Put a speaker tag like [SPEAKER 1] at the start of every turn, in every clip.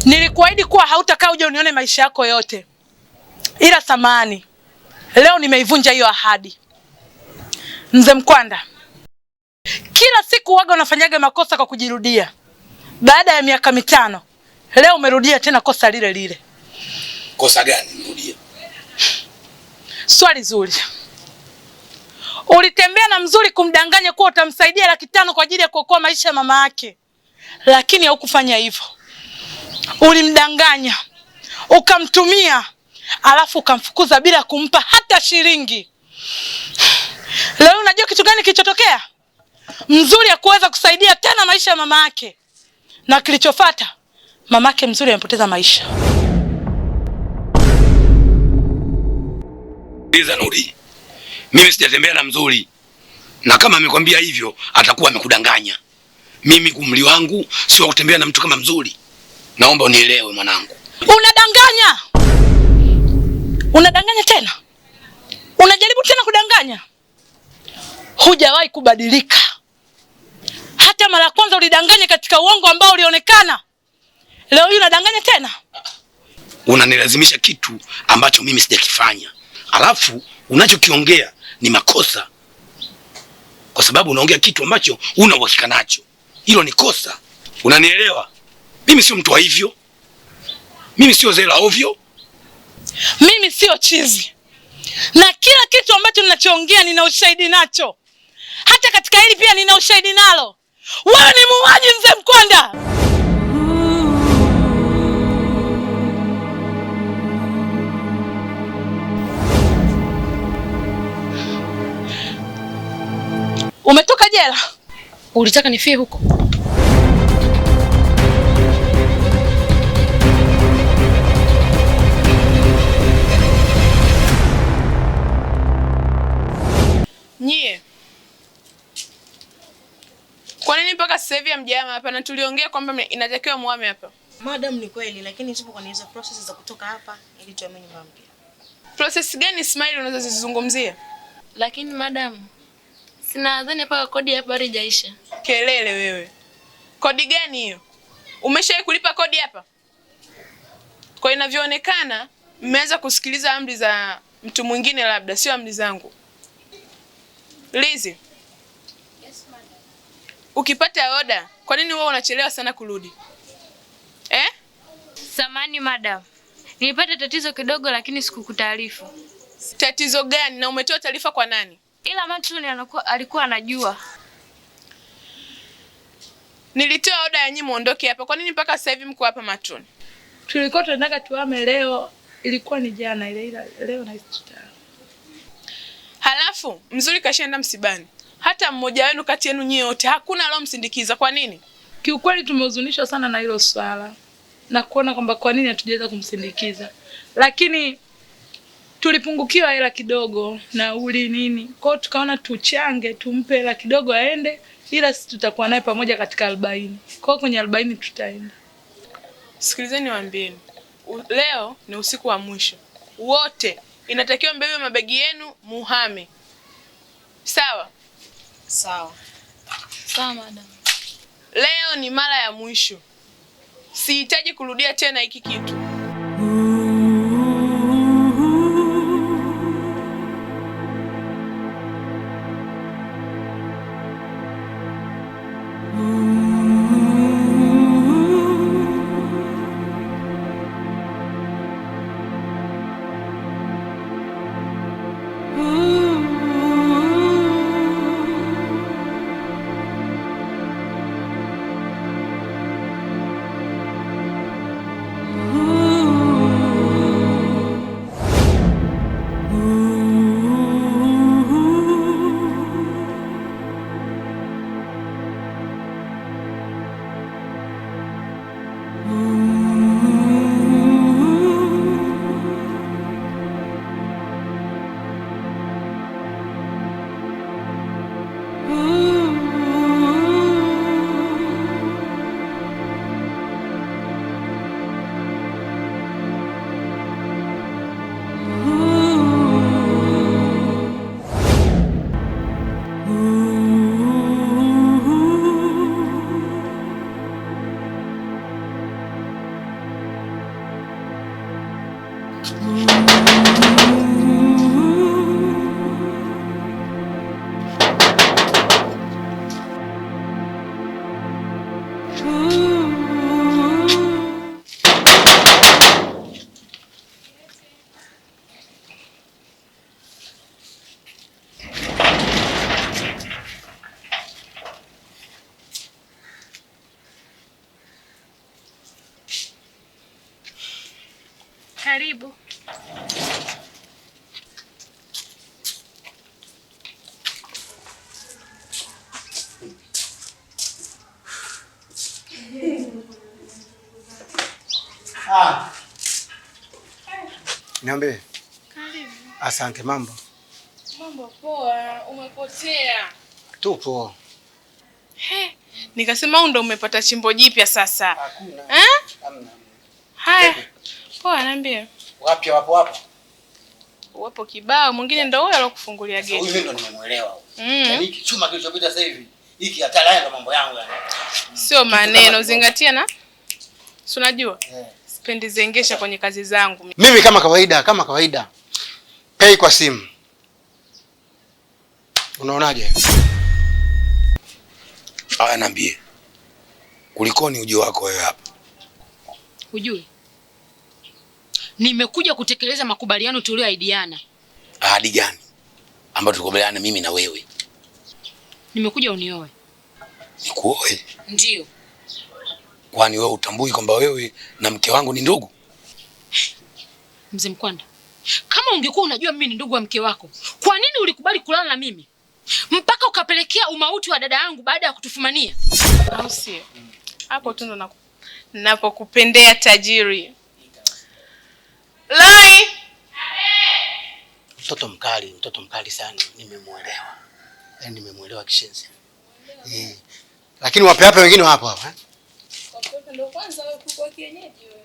[SPEAKER 1] Nilikuahidi kuwa hautakaa uje unione maisha yako yote. Ila samahani, leo nimeivunja hiyo ahadi. Mzee Mkwanda, kila siku waga unafanyaga makosa kwa kujirudia. Baada ya miaka 5, leo umerudia tena kosa lile lile.
[SPEAKER 2] Kosa gani nirudia?
[SPEAKER 1] Swali zuri. Ulitembea na Mzuri kumdanganya kuwa utamsaidia 500,000 kwa ajili ya kuokoa maisha ya mama yake. Lakini haukufanya hivyo. Ulimdanganya, ukamtumia, alafu ukamfukuza bila kumpa hata shilingi. Leo unajua kitu gani kilichotokea? Mzuri hakuweza kusaidia tena maisha ya mama yake. Na kilichofuata, mamake Mzuri amepoteza maisha.
[SPEAKER 2] Liza Nuri, mimi sijatembea na Mzuri. Na kama amekwambia hivyo, atakuwa amekudanganya. Mimi umri wangu sio kutembea na mtu kama Mzuri. Naomba unielewe mwanangu.
[SPEAKER 1] Unadanganya. Unadanganya tena. Unajaribu tena kudanganya. Hujawahi kubadilika. Hata mara ya kwanza ulidanganya katika uongo ambao ulionekana. Leo hii unadanganya tena.
[SPEAKER 2] Unanilazimisha kitu ambacho mimi sijakifanya. Alafu unachokiongea ni makosa. Kwa sababu unaongea kitu ambacho una uhakika nacho. Hilo ni kosa. Unanielewa? Mimi sio mtu wa hivyo. Mimi sio zela ovyo.
[SPEAKER 1] Mimi sio chizi. Na kila kitu ambacho ninachoongea nina ushahidi nacho. Hata katika hili pia nina ushahidi nalo. Wewe ni muuaji, Mzee Mkwanda. Umetoka jela?
[SPEAKER 3] Ulitaka nifie huko?
[SPEAKER 4] Nyie, kwa nini mpaka sasa hivi hamjama hapa? Na tuliongea kwamba inatakiwa muame hapa.
[SPEAKER 3] Madam, ni kweli, lakini tupo kwenye hizo process za kutoka hapa ili tuame nyumba mpya.
[SPEAKER 4] Process gani Smile unazozizungumzia?
[SPEAKER 5] Lakini madam, sinadhani mpaka kodi hapa haijaisha.
[SPEAKER 4] Kelele wewe. Kodi gani hiyo? Umeshawahi kulipa kodi hapa? Kwa inavyoonekana mmeanza kusikiliza amri za mtu mwingine, labda sio amri zangu. Lizi. Yes, madam. Ukipata oda, kwa nini wewe unachelewa sana kurudi?
[SPEAKER 5] Samani madam. Nilipata tatizo kidogo lakini sikukutaarifu.
[SPEAKER 4] Tatizo gani na umetoa taarifa kwa nani?
[SPEAKER 5] Ila Matuni alikuwa anajua.
[SPEAKER 4] Nilitoa oda ya nyinyi muondoke hapa. Kwa nini mpaka sasa hivi mko hapa Matuni?
[SPEAKER 1] Tulikuwa tunataka tuame leo, ilikuwa ni jana ile leo na istita.
[SPEAKER 4] Halafu Mzuri kashaenda msibani. Hata mmoja wenu kati yenu nyie wote hakuna alomsindikiza. Kwa nini?
[SPEAKER 1] Kiukweli tumehuzunishwa sana na hilo swala. Na kuona kwamba kwa nini hatujaweza kumsindikiza. Lakini tulipungukiwa hela kidogo na uli nini. Kwa hiyo tukaona tuchange, tumpe hela kidogo aende, ila sisi tutakuwa naye pamoja katika 40. Kwa hiyo kwenye 40 tutaenda.
[SPEAKER 4] Sikilizeni niwaambieni. Leo ni usiku wa mwisho. Wote inatakiwa mbebe mabegi yenu muhame. Sawa?
[SPEAKER 3] Sawa.
[SPEAKER 5] Sawa madam.
[SPEAKER 4] Leo ni mara ya mwisho. Sihitaji kurudia tena hiki kitu.
[SPEAKER 6] Ooh.
[SPEAKER 5] Karibu.
[SPEAKER 6] Niambie.
[SPEAKER 5] Karibu.
[SPEAKER 6] Asante. Mambo?
[SPEAKER 4] Mambo poa, umepotea.
[SPEAKER 6] Tupo.
[SPEAKER 4] Nikasema au ndo umepata chimbo jipya sasa?
[SPEAKER 6] Hakuna. Hamna.
[SPEAKER 4] Haya. Poa, niambie.
[SPEAKER 6] Wapi wapo hapa?
[SPEAKER 4] Wapo kibao, mwingine ndo huyo alokufungulia geti.
[SPEAKER 6] Huyu ndo nimemuelewa. Yaani hiki chuma kilichopita sasa hivi, hiki hatari ndo mambo yangu yani.
[SPEAKER 4] Sio maneno, zingatia na. Si unajua? Sipendi zengesha kwenye kazi zangu.
[SPEAKER 6] Mimi kama kawaida. Pay kwa simu. Unaonaje?
[SPEAKER 2] Haya, niambie. Kulikoni ujio wako wewe hapa?
[SPEAKER 7] Hujui? Nimekuja kutekeleza makubaliano tulioahidiana.
[SPEAKER 2] Ahadi gani ambayo tulikubaliana mimi na wewe?
[SPEAKER 7] Nimekuja unioe.
[SPEAKER 2] Nikuoe?
[SPEAKER 7] Ndio.
[SPEAKER 2] Kwani wewe utambui kwamba wewe na mke wangu ni ndugu?
[SPEAKER 7] Mzee Mkwanda, kama ungekuwa unajua mimi ni ndugu wa mke wako, kwa nini ulikubali kulala na mimi? Mpaka ukapelekea umauti wa dada yangu baada ya kutufumania.
[SPEAKER 4] Au sio? Hapo tu ndo napokupendea tajiri. Lai!
[SPEAKER 6] Mtoto mkali sana, nimemuelewa. Yaani nimemuelewa kishenzi. Lakini wape hapa wengine wapo hapa.
[SPEAKER 4] Wapo ndo kwanza wewe kuku kienyeji wewe.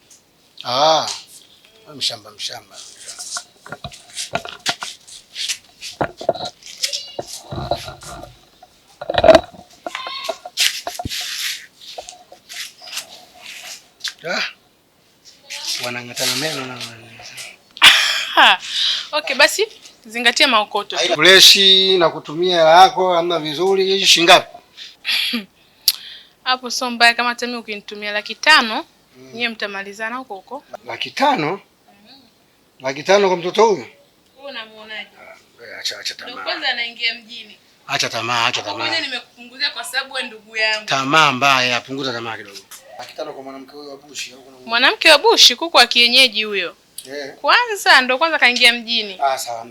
[SPEAKER 6] Mshamba. Wanang'atana meno na
[SPEAKER 4] Okay, basi zingatia maokoto.
[SPEAKER 6] Freshi na kutumia hela yako hamna vizuri. Hizi shilingi ngapi?
[SPEAKER 4] Hapo sio mbaya kama hata mimi ukinitumia 500, nyie mtamalizana huko huko.
[SPEAKER 6] 500? 500 kwa mtoto huyu?
[SPEAKER 4] Wewe unamuonaje?
[SPEAKER 6] Acha tamaa.
[SPEAKER 4] Ndio kwanza anaingia mjini.
[SPEAKER 6] Acha tamaa.
[SPEAKER 4] Mimi nimekupunguzia kwa sababu wewe ndugu yangu.
[SPEAKER 6] Tamaa mbaya, punguza tamaa kidogo. 500 kwa mwanamke huyo wa bushi au kuna
[SPEAKER 4] mwanamke wa bushi, kuku wa kienyeji huyo. Kwanza kaingia mjini.
[SPEAKER 6] Sawa,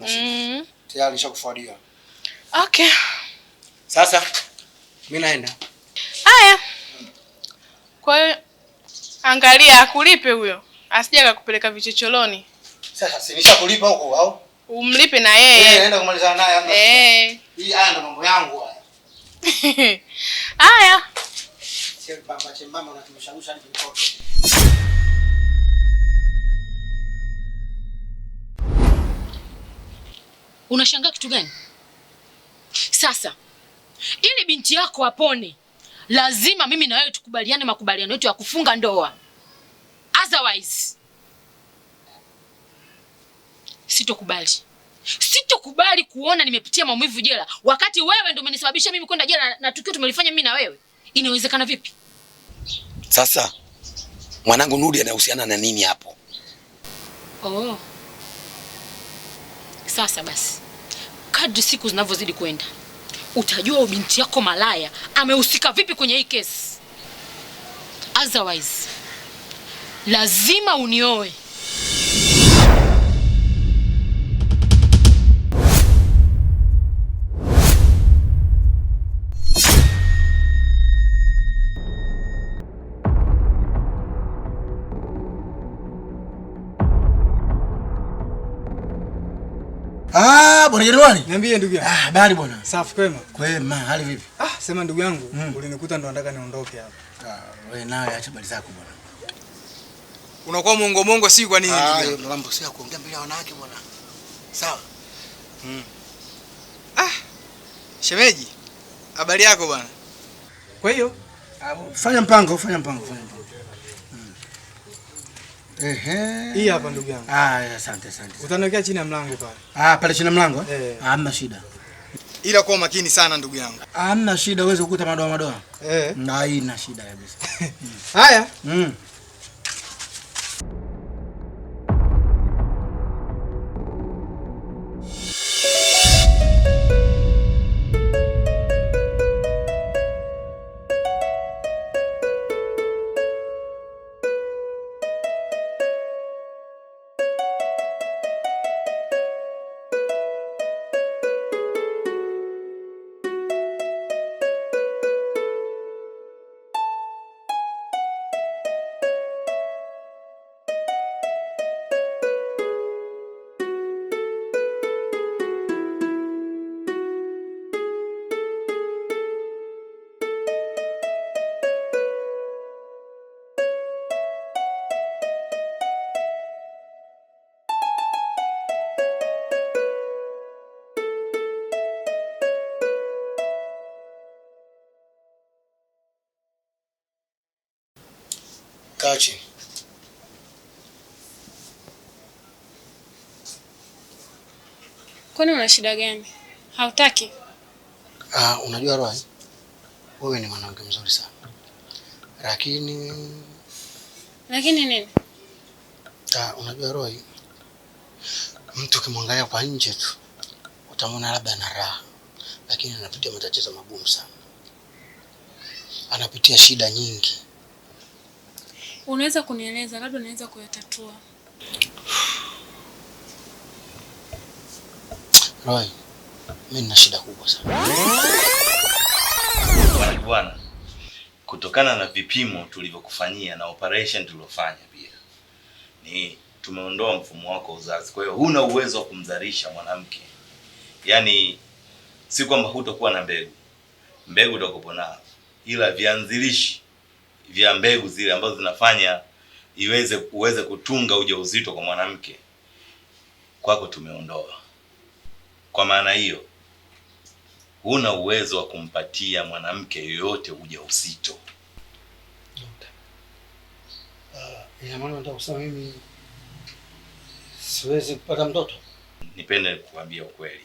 [SPEAKER 6] tayari nishakufuadia.
[SPEAKER 4] Okay.
[SPEAKER 6] Sasa mimi naenda.
[SPEAKER 4] Haya. Kwa hiyo angalia akulipe huyo. Asije akakupeleka vichocholoni.
[SPEAKER 6] Sasa si nishakulipa huko au?
[SPEAKER 4] Umlipe na yeye.
[SPEAKER 6] Naenda kumalizana naye anga. Hii haya ndo mambo yangu haya.
[SPEAKER 4] Haya.
[SPEAKER 6] Sio chembamba unatumshausha hadi mtoto.
[SPEAKER 7] Unashangaa kitu gani? Sasa ili binti yako apone, lazima mimi na wewe tukubaliane makubaliano yetu ya kufunga ndoa. Otherwise sitokubali kuona nimepitia maumivu jela wakati wewe ndio umenisababisha mimi kwenda jela na tukio tumelifanya mimi na wewe. Inawezekana vipi?
[SPEAKER 2] Sasa mwanangu Nudi anahusiana na nini hapo?
[SPEAKER 7] Sasa basi, kadri siku zinavyozidi kwenda, utajua binti yako malaya amehusika vipi kwenye hii kesi. Otherwise lazima unioe.
[SPEAKER 6] Bwana Jerwani.
[SPEAKER 8] Niambie ndugu yangu.
[SPEAKER 6] Habari bwana.
[SPEAKER 8] Safi kwema.
[SPEAKER 6] Kwema, hali vipi?
[SPEAKER 8] Sema ndugu yangu, ulinikuta ndo nataka niondoke hapa.
[SPEAKER 6] Wewe nawe acha bali zako bwana.
[SPEAKER 8] Unakuwa mongo si kwa nini ndugu yangu?
[SPEAKER 6] Hiyo mambo sio kuongea mbele ya wanawake bwana. Sawa?
[SPEAKER 8] Shemeji. Habari yako bwana? Kwa hiyo,
[SPEAKER 6] fanya mpango.
[SPEAKER 8] Hii hapa ndugu yangu.
[SPEAKER 6] Asante.
[SPEAKER 8] Utaniwekea chini ya mlango pale.
[SPEAKER 6] Pale chini ya mlango? Hamna shida.
[SPEAKER 8] Ila kuwa makini sana ndugu yangu.
[SPEAKER 6] Hamna shida, uweze kukuta madoa. Haina shida kabisa.
[SPEAKER 8] Haya.
[SPEAKER 6] Kaa chini.
[SPEAKER 5] Kwani una shida gani? Hautaki?
[SPEAKER 6] Unajua Roy, wewe ni mwanamke mzuri sana. Lakini
[SPEAKER 5] nini?
[SPEAKER 6] Unajua Roy, mtu ukimwangalia kwa nje tu utamwona labda ana raha, lakini anapitia matatizo magumu sana. Anapitia shida nyingi.
[SPEAKER 5] Unaweza kunieleza, labda naweza kuyatatua.
[SPEAKER 6] Roy, mimi nina shida kubwa sana.
[SPEAKER 9] Bwana, kutokana na vipimo tulivyokufanyia na operation tuliyofanya pia, ni tumeondoa mfumo wako wa uzazi. Kwa hiyo huna uwezo wa kumzalisha mwanamke. Yaani si kwamba hutakuwa na mbegu utakuwa nayo, ila vianzilishi vya mbegu zile ambazo zinafanya uweze kutunga ujauzito kwa mwanamke kwako tumeondoa. Kwa maana hiyo huna uwezo wa kumpatia mwanamke yoyote ujauzito.
[SPEAKER 6] Ina maana nataka kusema mimi siwezi kupata mtoto?
[SPEAKER 9] Nipende kuambia ukweli.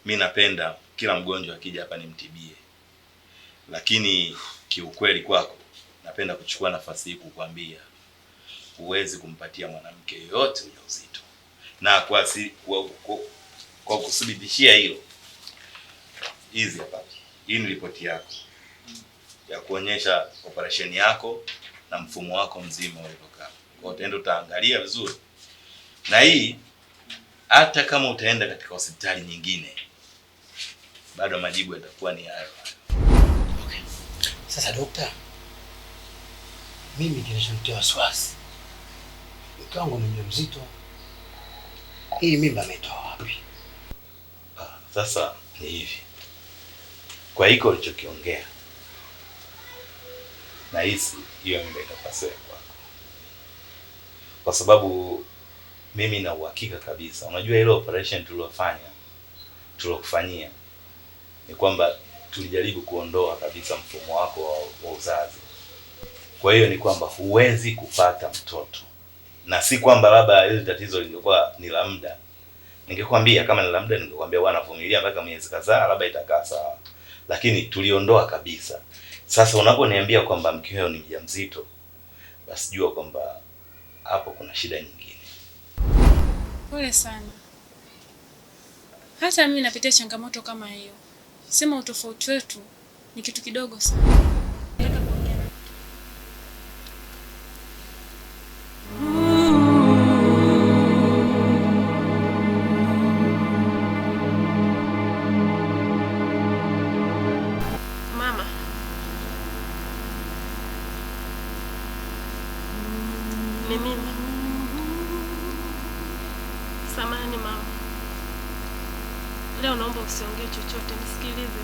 [SPEAKER 9] Mimi napenda kila mgonjwa akija hapa nimtibie. Lakini kiukweli kwako napenda kuchukua nafasi hii kukwambia huwezi kumpatia mwanamke yoyote ujauzito. Na kwa kuthibitishia hilo, hizi hapa. Hii ni ripoti yako ya kuonyesha operation yako na mfumo wako mzima ulivyokaa. Kwa hiyo utaangalia vizuri. Na hii hata kama utaenda katika hospitali nyingine bado majibu yatakuwa ni hayo.
[SPEAKER 6] Okay. Sasa daktari, mimi kinachonitia wasiwasi, mke wangu ni mjamzito. Hii mimba ametoa wapi?
[SPEAKER 9] Sasa ni hivi. Kwa hiko ulichokiongea, nahisi hiyo mimba itapaswa kwako. Kwa sababu mimi na uhakika kabisa, unajua ile operation tuliyokufanyia ni kwamba tulijaribu kuondoa kabisa mfumo wako wa uzazi. Kwa hiyo ni kwamba huwezi kupata mtoto. Na si kwamba labda ile tatizo lingekuwa ni la muda. Ningekwambia kama ni la muda ningekwambia bwana vumilia mpaka miezi kadhaa labda itakaa sawa. Lakini tuliondoa kabisa. Sasa unaponiambia kwamba mkeo ni mjamzito, basi jua kwamba hapo kuna shida nyingine.
[SPEAKER 5] Pole sana. Hata mimi napitia changamoto kama hiyo. Sema utofauti wetu ni kitu kidogo sana.
[SPEAKER 10] Mama. Ni mimi. Samahani mama. Leo naomba usiongee chochote, nisikilize.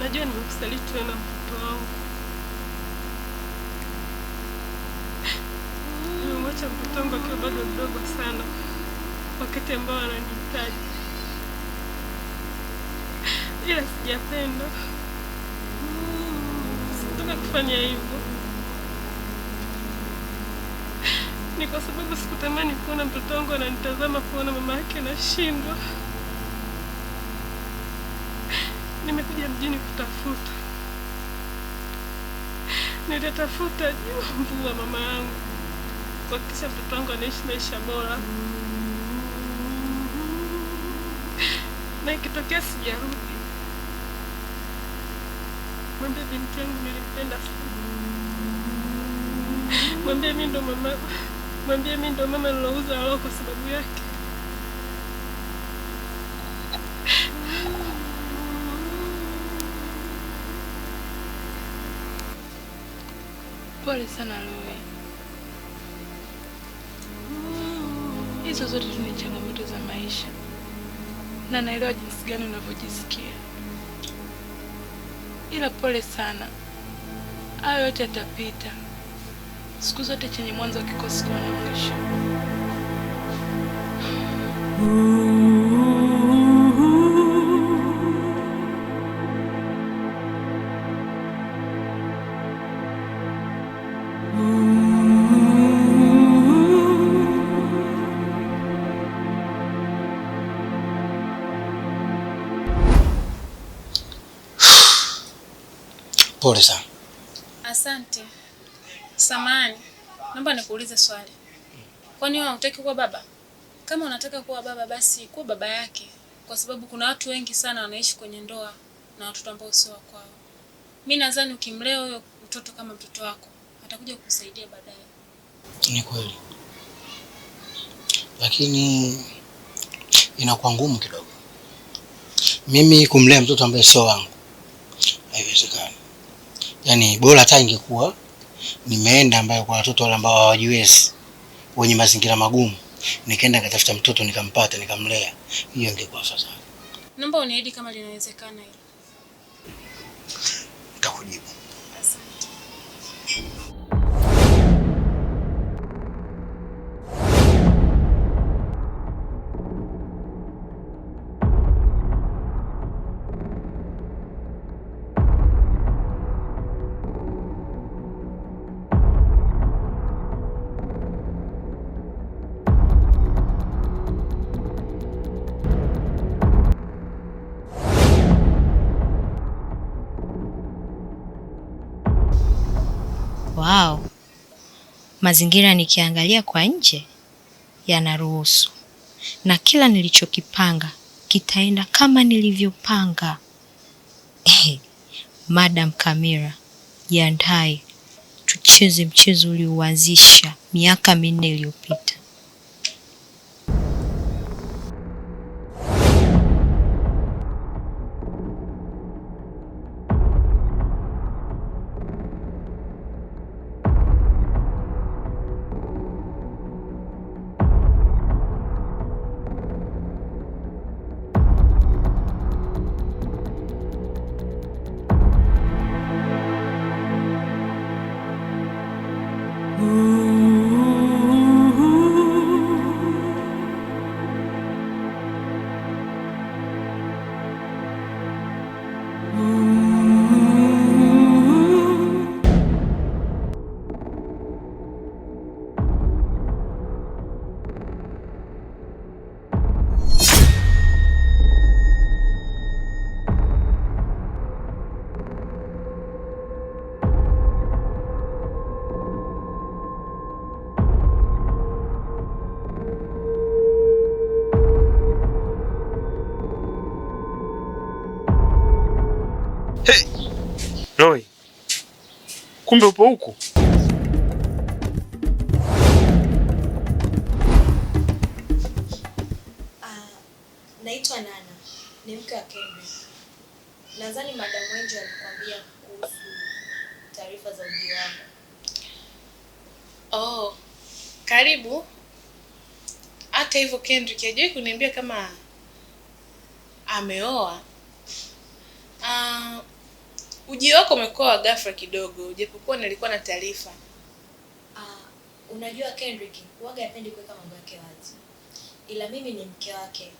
[SPEAKER 10] Najua nimekusaliti wewe na mtoto wangu. Nimemwacha mtoto wangu akiwa bado mdogo sana, wakati ambao ananihitaji. Ila sijapenda. Sitaka kufanya hivyo. ni kwa sababu sikutamani kuona mtoto wangu ananitazama kuona mama yake anashindwa. Nimekuja mjini kutafuta. Nitatafuta juu wa mama yangu kuhakikisha mtoto wangu anaishi maisha bora. Na ikitokea sijarudi, mwambie binti yangu nilimpenda sana. Mwambie mimi ndo mama nilouza roho kwa sababu yake.
[SPEAKER 1] Pole sana Roy. Hizo zote ni changamoto za maisha. Na naelewa jinsi gani unavyojisikia. Ila pole sana. Hayo yote yatapita. Siku zote chenye mwanzo kikosi kuwa na mwisho.
[SPEAKER 6] Pole sana.
[SPEAKER 5] Asante. Samahani, naomba nikuulize swali. Kwani wewe hutaki kuwa baba? Kama unataka kuwa baba basi kuwa baba yake, kwa sababu kuna watu wengi sana wanaishi kwenye ndoa na watoto ambao sio wa kwao. Mimi nadhani ukimlea huyo mtoto kama mtoto wako, atakuja kukusaidia baadaye.
[SPEAKER 6] Ni kweli. Lakini inakuwa ngumu kidogo. Mimi kumlea mtoto ambaye sio wangu haiwezekani. Yaani bora hata ingekuwa nimeenda ambayo kwa watoto wale ambao hawajiwezi, wenye mazingira magumu, nikaenda nikatafuta mtoto nikampata nikamlea, hiyo ingekuwa afadhali.
[SPEAKER 5] Naomba uniahidi kama linawezekana hilo.
[SPEAKER 6] Nitakujibu.
[SPEAKER 5] Asante.
[SPEAKER 11] Wow. Mazingira nikiangalia kwa nje yanaruhusu. Na kila nilichokipanga kitaenda kama nilivyopanga. Madam Kamira, jiandae tucheze mchezo ulioanzisha miaka 4 iliyopita.
[SPEAKER 8] Hey! Roy. Kumbe upo huku?
[SPEAKER 3] Naitwa Nana. Ni mke wa Kendrick. Nadhani Madam Wenjo alikwambia kuhusu taarifa za ujio wako.
[SPEAKER 4] Oh. Karibu. Hata hivyo Kendrick hajawahi kuniambia kama ameoa. Ujio wako umekuwa wa ghafla kidogo, japokuwa nilikuwa na taarifa.
[SPEAKER 3] Unajua Kendrick huaga hapendi kuweka mambo yake wazi. Ila mimi ni mke wake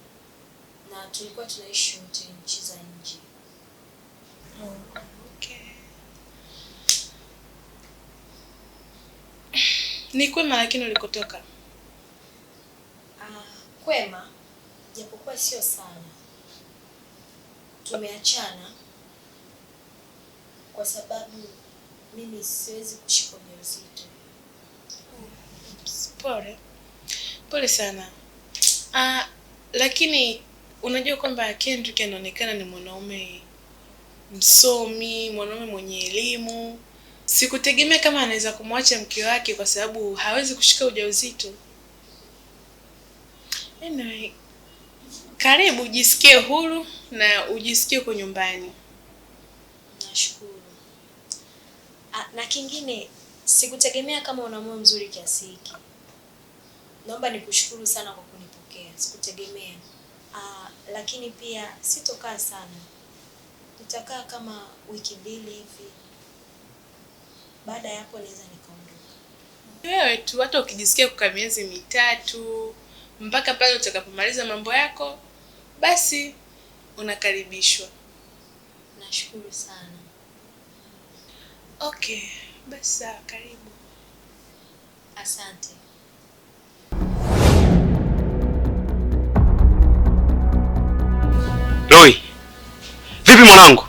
[SPEAKER 3] na tulikuwa tunaishi wote nchi za nje.
[SPEAKER 4] Okay. Ni kwema, lakini ulikotoka?
[SPEAKER 3] Kwema, japokuwa sio sana. Tumeachana kwa sababu mimi siwezi kushika ujauzito.
[SPEAKER 4] Pole. Pole sana. Lakini unajua kwamba Kendrick anaonekana ni mwanaume msomi, mwanaume mwenye elimu. Sikutegemea kama anaweza kumwacha mke wake kwa sababu hawezi kushika ujauzito. Anyway, karibu, ujisikie huru na ujisikie uko nyumbani.
[SPEAKER 3] Nashukuru. Na kingine, sikutegemea kama una moyo mzuri kiasi hiki. Naomba nikushukuru sana kwa kunipokea. Sikutegemea. Lakini pia sitokaa sana. Nitakaa kama wiki 2 hivi. Baada ya hapo naweza nikaondoka.
[SPEAKER 4] Wewe tu, hata ukijisikia kukaa miezi 3 mpaka pale utakapomaliza mambo yako, basi unakaribishwa.
[SPEAKER 3] Nashukuru sana.
[SPEAKER 4] Okay, basi sawa, karibu.
[SPEAKER 3] Asante.
[SPEAKER 2] Roy, vipi mwanangu?